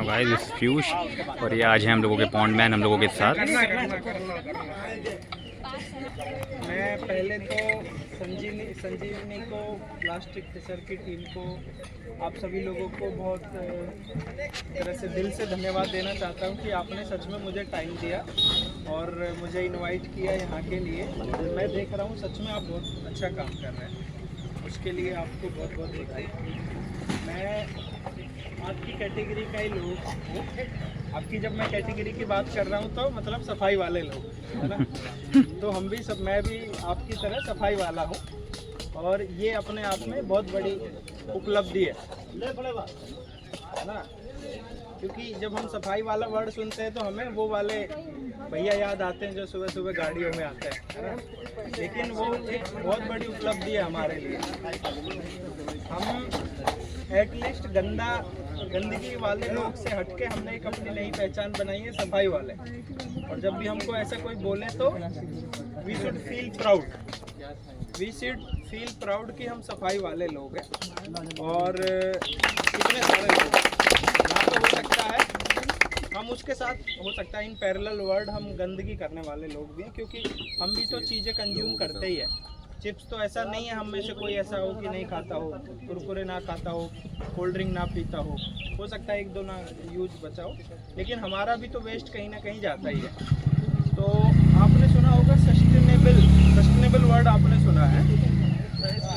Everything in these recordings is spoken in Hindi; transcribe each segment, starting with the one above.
गाइस दिस पीयूष और ये आज है हम लोगों के पॉन्ड मैन हम लोगों के साथ। मैं पहले तो संजीवनी को, प्लास्टिक फिशर की टीम को, आप सभी लोगों को बहुत तरह से दिल से धन्यवाद देना चाहता हूं कि आपने सच में मुझे टाइम दिया और मुझे इनवाइट किया यहाँ के लिए। मैं देख रहा हूँ सच में आप बहुत अच्छा काम कर रहे हैं, उसके लिए आपको बहुत बहुत बधाई। मैं आपकी कैटेगरी का ही लोग हूँ। आपकी जब मैं कैटेगरी की बात कर रहा हूँ तो मतलब सफाई वाले लोग, है ना। तो हम भी मैं भी आपकी तरह सफाई वाला हूँ और ये अपने आप में बहुत बड़ी उपलब्धि है ना। क्योंकि जब हम सफाई वाला वर्ड सुनते हैं तो हमें वो वाले भैया याद आते हैं जो सुबह सुबह गाड़ियों में आते हैं, है ना। लेकिन वो एक बहुत बड़ी उपलब्धि है हमारे लिए। हम एटलीस्ट गंदगी वाले लोग से हटके हमने एक अपनी नई पहचान बनाई है, सफाई वाले। और जब भी हमको ऐसा कोई बोले तो वी शुड फील प्राउड कि हम सफाई वाले लोग हैं। और कितने सारे लोग यहाँ तो हो सकता है हम उसके साथ हो सकता है इन पैरेलल वर्ड हम गंदगी करने वाले लोग भी हैं, क्योंकि हम भी तो चीज़ें कंज्यूम करते ही है। चिप्स तो ऐसा नहीं है हम में से कोई ऐसा हो कि नहीं खाता हो, कुरकुरे ना खाता हो, कोल्ड ड्रिंक ना पीता हो सकता है एक दो ना यूज बचा हो, लेकिन हमारा भी तो वेस्ट कहीं ना कहीं जाता ही है। तो आपने सुना होगा सस्टेनेबल वर्ड आपने सुना है।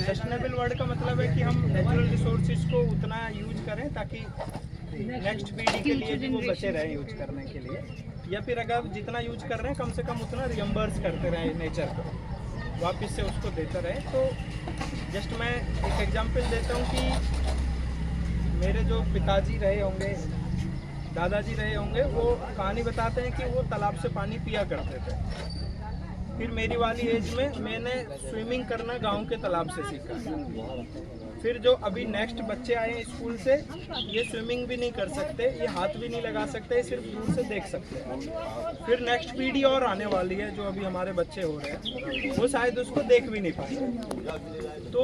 सस्टेनेबल वर्ड का मतलब है कि हम नेचुरल रिसोर्सेज को उतना यूज करें ताकि नेक्स्ट पीढ़ी के लिए भी वो बचे रहें यूज करने के लिए, या फिर अगर जितना यूज कर रहे हैं कम से कम उतना रियम्बर्स करते रहें नेचर को, वापस से उसको देते रहे। तो जस्ट मैं एक एग्जांपल देता हूँ कि मेरे जो पिताजी रहे होंगे, दादाजी रहे होंगे, वो कहानी बताते हैं कि वो तालाब से पानी पिया करते थे। फिर मेरी वाली एज में मैंने स्विमिंग करना गांव के तालाब से सीखा। फिर जो अभी नेक्स्ट बच्चे आए हैं स्कूल से, ये स्विमिंग भी नहीं कर सकते, ये हाथ भी नहीं लगा सकते, सिर्फ दूर से देख सकते हैं। फिर नेक्स्ट पीढ़ी और आने वाली है जो अभी हमारे बच्चे हो रहे हैं, वो शायद उसको देख भी नहीं पाए। तो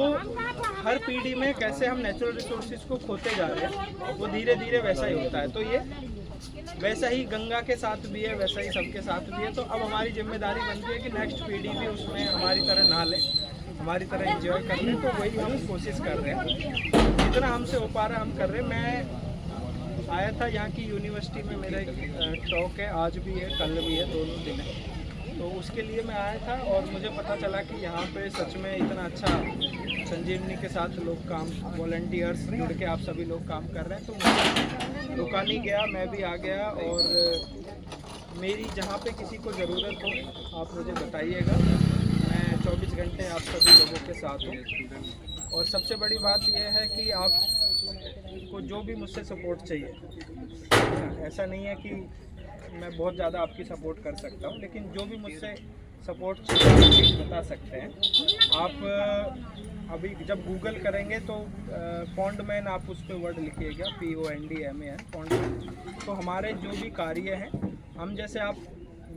हर पीढ़ी में कैसे हम नेचुरल रिसोर्सेज को खोते जा रहे हैं, वो धीरे धीरे वैसा ही होता है। तो ये वैसा ही गंगा के साथ भी है, वैसा ही सबके साथ भी है। तो अब हमारी जिम्मेदारी बनती है कि नेक्स्ट पीढ़ी भी उसमें हमारी तरह नहा ले, हमारी तरह एंजॉय कर रहे हैं। तो वही हम कोशिश कर रहे हैं, जितना हमसे हो पा रहा है हम कर रहे हैं। मैं आया था यहाँ की यूनिवर्सिटी में, मेरा एक टॉक है, आज भी है कल भी है, दोनों दिन है। तो उसके लिए मैं आया था और मुझे पता चला कि यहाँ पे सच में इतना अच्छा संजीवनी के साथ लोग काम, वॉलंटियर्स जुड़ के आप सभी लोग काम कर रहे हैं। तो मुझे रुका नहीं गया, मैं भी आ गया। और मेरी जहाँ पे किसी को ज़रूरत हो आप मुझे बताइएगा, मैं 24 घंटे आप सभी लोगों के साथ हूँ। और सबसे बड़ी बात यह है कि आपको जो भी मुझसे सपोर्ट चाहिए, ऐसा नहीं है कि मैं बहुत ज़्यादा आपकी सपोर्ट कर सकता हूँ, लेकिन जो भी मुझसे सपोर्ट चाहिए बता सकते हैं आप। अभी जब गूगल करेंगे तो पॉन्ड मैन आप उस पर वर्ड लिखिएगा, PONDMAN पॉन्ड मैन। तो हमारे जो भी कार्य हैं, हम जैसे आप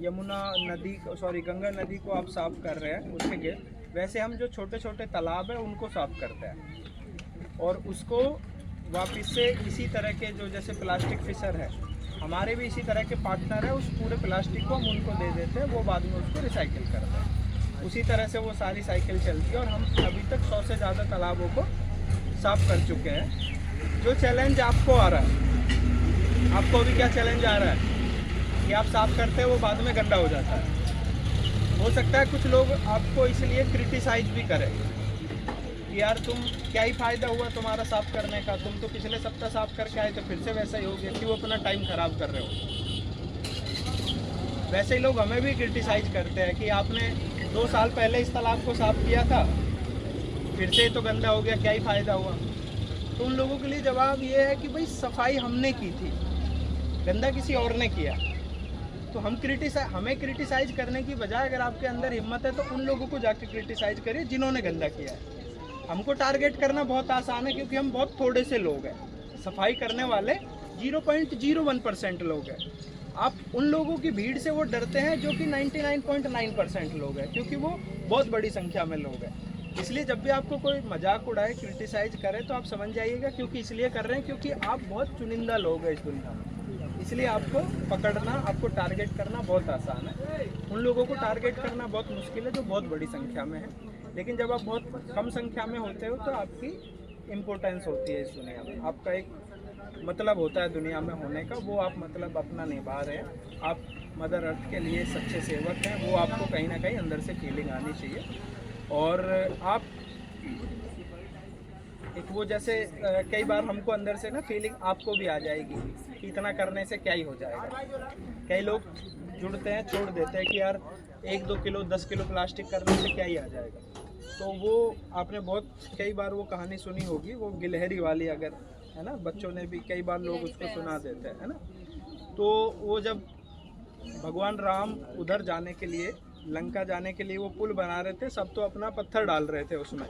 गंगा नदी को आप साफ़ कर रहे हैं उसके गेट, वैसे हम जो छोटे छोटे तालाब हैं उनको साफ़ करते हैं। और उसको वापस से इसी तरह के जो जैसे प्लास्टिक फिशर है, हमारे भी इसी तरह के पार्टनर है, उस पूरे प्लास्टिक को हम उनको दे देते हैं, वो बाद में उसको रिसाइकिल करते हैं। उसी तरह से वो सारी साइकिल चलती है और हम अभी तक 100 से ज़्यादा तालाबों को साफ़ कर चुके हैं। जो चैलेंज आपको आ रहा है, आपको अभी क्या चैलेंज आ रहा है कि आप साफ़ करते हैं वो बाद में गंदा हो जाता है। हो सकता है कुछ लोग आपको इसलिए क्रिटिसाइज भी करें कि यार तुम क्या ही फ़ायदा हुआ तुम्हारा साफ़ करने का, तुम तो पिछले सप्ताह साफ़ करके आए तो फिर से वैसा ही हो गया, क्यों अपना टाइम ख़राब कर रहे हो। वैसे ही लोग हमें भी क्रिटिसाइज करते हैं कि आपने 2 साल पहले इस तालाब को साफ़ किया था, फिर से तो गंदा हो गया, क्या ही फ़ायदा हुआ। तो उन लोगों के लिए जवाब ये है कि भाई सफाई हमने की थी, गंदा किसी और ने किया। तो हमें क्रिटिसाइज करने की बजाय अगर आपके अंदर हिम्मत है तो उन लोगों को जाके क्रिटिसाइज करिए जिन्होंने गंदा किया है। हमको टारगेट करना बहुत आसान है क्योंकि हम बहुत थोड़े से लोग हैं, सफाई करने वाले 0.01% लोग हैं। आप उन लोगों की भीड़ से वो डरते हैं जो कि 99.9% लोग हैं, क्योंकि वो बहुत बड़ी संख्या में लोग हैं। इसलिए जब भी आपको कोई मजाक उड़ाए, क्रिटिसाइज करे, तो आप समझ जाइएगा क्योंकि इसलिए कर रहे हैं क्योंकि आप बहुत चुनिंदा लोग हैं इस दुनिया में। इसलिए आपको पकड़ना, आपको टारगेट करना बहुत आसान है। उन लोगों को टारगेट करना बहुत मुश्किल है जो बहुत बड़ी संख्या में है, लेकिन जब आप बहुत कम संख्या में होते हो तो आपकी इम्पोर्टेंस होती है इस दुनिया में, आपका एक मतलब होता है दुनिया में होने का, वो आप मतलब अपना निभा रहे हैं, आप मदर अर्थ के लिए सच्चे सेवक हैं, वो आपको कहीं ना कहीं अंदर से फीलिंग आनी चाहिए। और आप एक वो जैसे कई बार हमको अंदर से ना फीलिंग आपको भी आ जाएगी कि इतना करने से क्या ही हो जाएगा। कई लोग जुड़ते हैं, छोड़ देते हैं कि यार 1-2 किलो 10 किलो प्लास्टिक करने से क्या ही आ जाएगा। तो वो आपने बहुत कई बार वो कहानी सुनी होगी, वो गिलहरी वाली, अगर है ना, बच्चों ने भी कई बार लोग उसको सुना देते हैं, है ना। तो वो जब भगवान राम उधर जाने के लिए, लंका जाने के लिए वो पुल बना रहे थे, सब तो अपना पत्थर डाल रहे थे उसमें,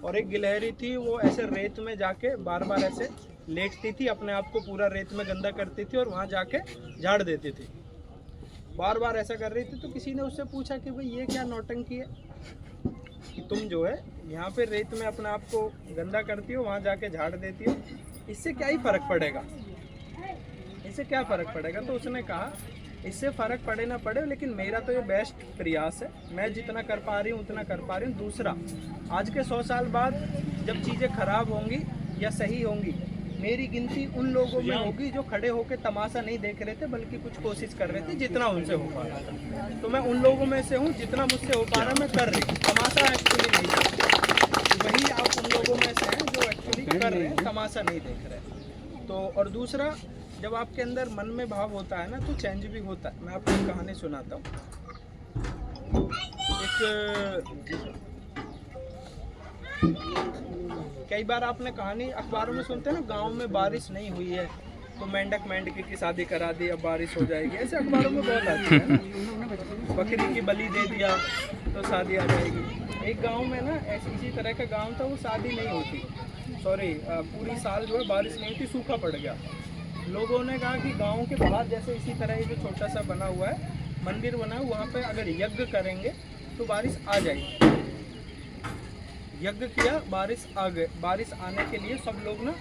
और एक गिलहरी थी वो ऐसे रेत में जाके बार बार ऐसे लेटती थी, अपने आप को पूरा रेत में गंदा करती थी और वहाँ जाके झाड़ देती थी, बार बार ऐसा कर रही थी। तो किसी ने उससे पूछा कि भाई ये क्या नौटंकी है कि तुम जो है यहाँ पे रेत में अपने आप को गंदा करती हो, वहाँ जाके झाड़ देती हो, इससे क्या ही फ़र्क पड़ेगा, इससे क्या फ़र्क पड़ेगा। तो उसने कहा इससे फ़र्क पड़े ना पड़े, लेकिन मेरा तो ये बेस्ट प्रयास है, मैं जितना कर पा रही हूँ उतना कर पा रही हूँ। दूसरा, आज के 100 साल बाद जब चीज़ें ख़राब होंगी या सही होंगी, मेरी गिनती उन लोगों में होगी जो खड़े होकर तमाशा नहीं देख रहे थे बल्कि कुछ कोशिश कर रहे थे जितना उनसे हो पा रहा था। तो मैं उन लोगों में से हूँ, जितना मुझसे हो पा रहा मैं कर रही हूँ, तमाशा एक्चुअली नहीं। वही आप उन लोगों में से हैं जो एक्चुअली कर रहे हैं, तमाशा नहीं देख रहे। तो और दूसरा, जब आपके अंदर मन में भाव होता है ना तो चेंज भी होता है। मैं आपको एक कहानी सुनाता हूँ। कई बार आपने कहानी अखबारों में सुनते हैं ना, गांव में बारिश नहीं हुई है तो मेंढक मेंढकी की शादी करा दी, अब बारिश हो जाएगी, ऐसे अखबारों में बहुत आती है ना। बकरी की बलि दे दिया तो शादी आ जाएगी। एक गांव में ना इसी तरह का गांव था, वो शादी नहीं होती, पूरी साल जो है बारिश नहीं होती, सूखा पड़ गया। लोगों ने कहा कि गांव के बाहर जैसे इसी तरह जो छोटा सा बना हुआ है मंदिर बना है, वहाँ पे अगर यज्ञ करेंगे तो बारिश आ जाएगी। यज्ञ किया, बारिश आ गए। बारिश आने के लिए सब लोग ना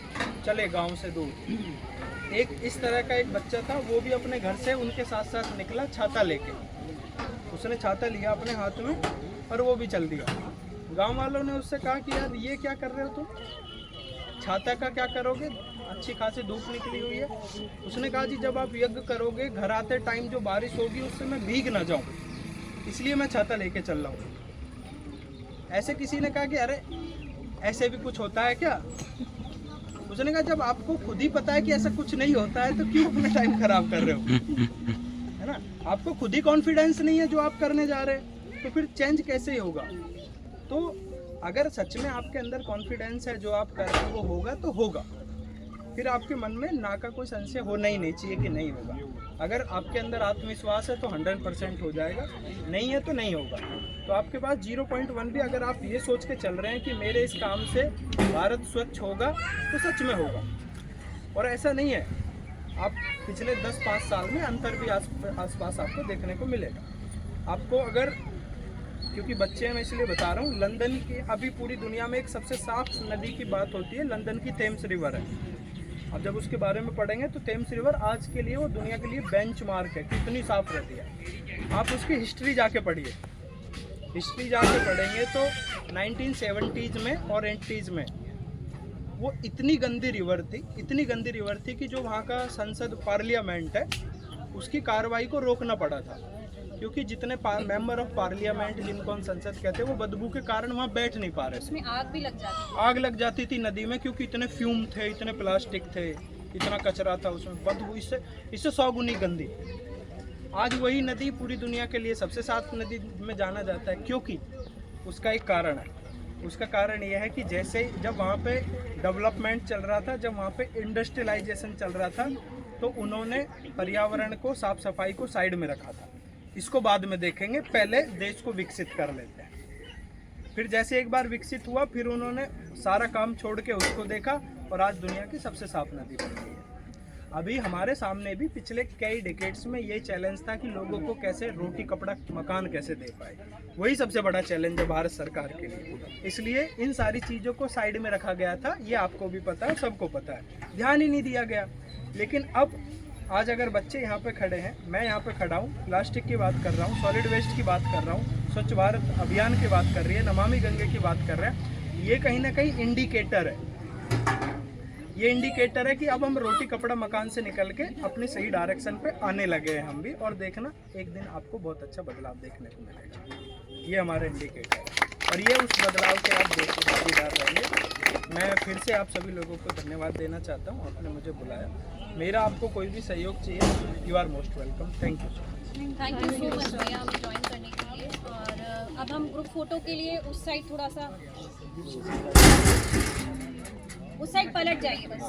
चले गांव से दूर। एक इस तरह का एक बच्चा था, वो भी अपने घर से उनके साथ साथ निकला छाता लेके। उसने छाता लिया अपने हाथ में और वो भी चल दिया। गांव वालों ने उससे कहा कि यार ये क्या कर रहे हो तुम, छाता का क्या करोगे, अच्छी खासी धूप निकली हुई है। उसने कहा जी जब आप यज्ञ करोगे, घर आते टाइम जो बारिश होगी उससे मैं भीग ना जाऊं, इसलिए मैं छाता लेके चल रहा हूँ। ऐसे किसी ने कहा कि अरे ऐसे भी कुछ होता है क्या। उसने कहा जब आपको खुद ही पता है कि ऐसा कुछ नहीं होता है तो क्यों अपना टाइम खराब कर रहे हो, है ना। आपको खुद ही कॉन्फिडेंस नहीं है जो आप करने जा रहे हैं, तो फिर चेंज कैसे होगा। तो अगर सच में आपके अंदर कॉन्फिडेंस है, जो आप कर रहे हैं वो होगा तो होगा, फिर आपके मन में ना का कोई संशय होना ही नहीं चाहिए कि नहीं होगा। अगर आपके अंदर आत्मविश्वास है तो 100% हो जाएगा, नहीं है तो नहीं होगा। तो आपके पास 0.1 भी अगर आप ये सोच के चल रहे हैं कि मेरे इस काम से भारत स्वच्छ होगा, तो सच में होगा। और ऐसा नहीं है, आप पिछले 10-5 साल में अंतर भी आसपास आपको देखने को मिलेगा। आपको अगर, क्योंकि बच्चे हैं मैं इसलिए बता रहा हूँ, लंदन की अभी पूरी दुनिया में एक सबसे साफ नदी की बात होती है, लंदन की थेम्स रिवर है। अब जब उसके बारे में पढ़ेंगे तो थेम्स रिवर आज के लिए वो दुनिया के लिए बेंचमार्क है, कितनी साफ रहती है। आप उसकी हिस्ट्री जाके पढ़िए, हिस्ट्री जाके पढ़ेंगे तो 1970s में और 80s में वो इतनी गंदी रिवर थी, इतनी गंदी रिवर थी कि जो वहाँ का संसद पार्लियामेंट है उसकी कार्रवाई को रोकना पड़ा था, क्योंकि जितने मेंबर ऑफ पार्लियामेंट जिनको हम संसद कहते हैं वो बदबू के कारण वहाँ बैठ नहीं पा रहे थे। उसमें आग भी लग जाती थी, आग लग जाती थी नदी में, क्योंकि इतने फ्यूम थे, इतने प्लास्टिक थे, इतना कचरा था उसमें, बदबू इससे 100 गुनी गंदी। आज वही नदी पूरी दुनिया के लिए सबसे साफ नदी में जाना जाता है, क्योंकि उसका एक कारण है। उसका कारण यह है कि जैसे जब वहाँ पे डेवलपमेंट चल रहा था, जब वहाँ पे इंडस्ट्रियलाइजेशन चल रहा था, तो उन्होंने पर्यावरण को, साफ सफाई को साइड में रखा था। इसको बाद में देखेंगे, पहले देश को विकसित कर लेते हैं। फिर जैसे एक बार विकसित हुआ, फिर उन्होंने सारा काम छोड़ के उसको देखा और आज दुनिया की सबसे साफ नदी बन गई है। अभी हमारे सामने भी पिछले कई डिकेड्स में ये चैलेंज था कि लोगों को कैसे रोटी कपड़ा मकान कैसे दे पाए, वही सबसे बड़ा चैलेंज है भारत सरकार के लिए। इसलिए इन सारी चीज़ों को साइड में रखा गया था, ये आपको भी पता है, सबको पता है, ध्यान ही नहीं दिया गया। लेकिन अब आज अगर बच्चे यहाँ पे खड़े हैं, मैं यहाँ पे खड़ा हूँ, प्लास्टिक की बात कर रहा हूँ, सॉलिड वेस्ट की बात कर रहा हूँ, स्वच्छ भारत अभियान की बात कर रही है, नमामि गंगे की बात कर रहे हैं, ये कहीं ना कहीं इंडिकेटर है। ये इंडिकेटर है कि अब हम रोटी कपड़ा मकान से निकल के अपनी सही डायरेक्शन पे आने लगे हैं हम भी, और देखना एक दिन आपको बहुत अच्छा बदलाव देखने को मिलेगा। ये हमारा इंडिकेटर है और ये उस बदलाव के आप भागीदार रहेंगे। मैं फिर से आप सभी लोगों को धन्यवाद देना चाहता हूँ, आपने मुझे बुलाया। मेरा आपको कोई भी सहयोग चाहिए, you are most welcome. Thank you so much. Thank you so much भैया हमें ज्वाइन करने के लिए। और अब हम ग्रुप फोटो के लिए उस साइड थोड़ा सा, उस साइड पलट जाइए बस।